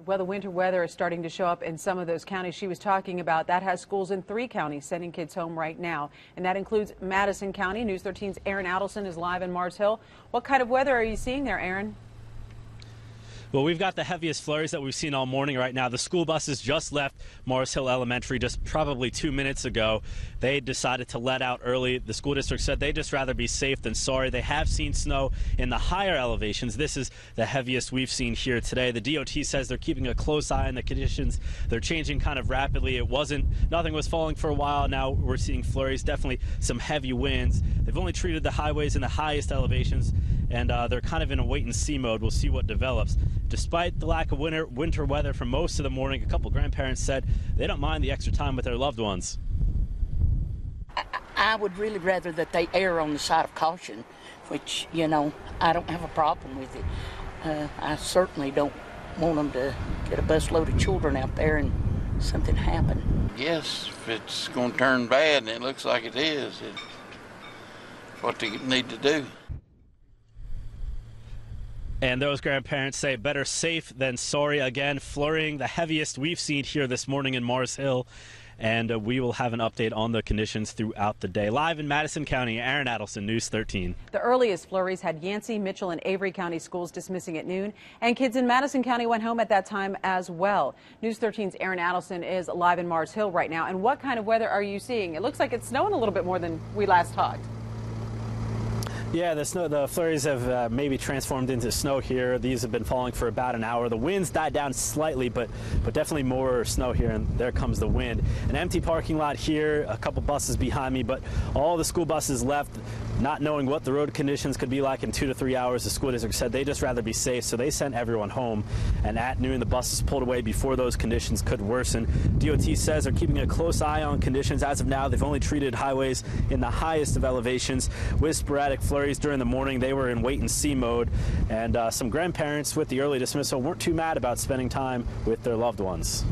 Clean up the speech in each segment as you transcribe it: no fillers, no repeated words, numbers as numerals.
Well, the winter weather is starting to show up in some of those counties she was talking about. That has schools in 3 counties sending kids home right now, and that includes Madison County. News 13's Aaron Adelson is live in Mars Hill. What kind of weather are you seeing there, Aaron? Well, we've got the heaviest flurries that we've seen all morning right now. The school buses just left Mars Hill Elementary just probably 2 minutes ago. They decided to let out early. The school district said they'd just rather be safe than sorry. They have seen snow in the higher elevations. This is the heaviest we've seen here today. The DOT says they're keeping a close eye on the conditions. They're changing kind of rapidly. Nothing was falling for a while. Now we're seeing flurries, definitely some heavy winds. They've only treated the highways in the highest elevations, and they're kind of in a wait-and-see mode. We'll see what develops. Despite the lack of winter weather for most of the morning, a couple grandparents said they don't mind the extra time with their loved ones. I would really rather that they err on the side of caution, which, you know, I don't have a problem with it. I certainly don't want them to get a busload of children out there and something happen. Yes, if it's going to turn bad, and it looks like it is, it's what they need to do. And those grandparents say better safe than sorry. Again, flurrying, the heaviest we've seen here this morning in Mars Hill. And we will have an update on the conditions throughout the day. Live in Madison County, Aaron Adelson, News 13. The earliest flurries had Yancey, Mitchell, and Avery County schools dismissing at noon. And kids in Madison County went home at that time as well. News 13's Aaron Adelson is live in Mars Hill right now. And what kind of weather are you seeing? It looks like it's snowing a little bit more than we last talked. Yeah, the flurries have maybe transformed into snow here. These have been falling for about an hour. The winds died down slightly, but definitely more snow here, and there comes the wind. An empty parking lot here, a couple buses behind me, but all the school buses left, not knowing what the road conditions could be like in 2 to 3 hours. The school district said they'd just rather be safe, so they sent everyone home. And at noon, the buses pulled away before those conditions could worsen. DOT says they're keeping a close eye on conditions. As of now, they've only treated highways in the highest of elevations with sporadic flurries. During the morning, they were in wait-and-see mode, and some grandparents with the early dismissal weren't too mad about spending time with their loved ones.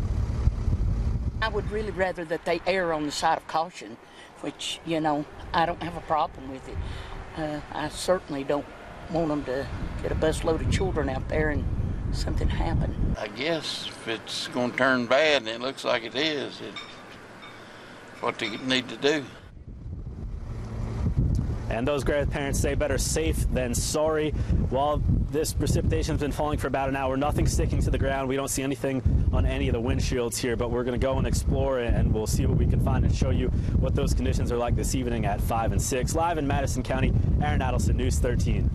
I would really rather that they err on the side of caution, which, you know, I don't have a problem with it. I certainly don't want them to get a busload of children out there and something happen. I guess if it's going to turn bad, and it looks like it is, it's what they need to do. And those grandparents say better safe than sorry. While this precipitation has been falling for about an hour, nothing's sticking to the ground. We don't see anything on any of the windshields here, but we're going to go and explore, and we'll see what we can find and show you what those conditions are like this evening at 5 and 6. Live in Madison County, Aaron Adelson, News 13.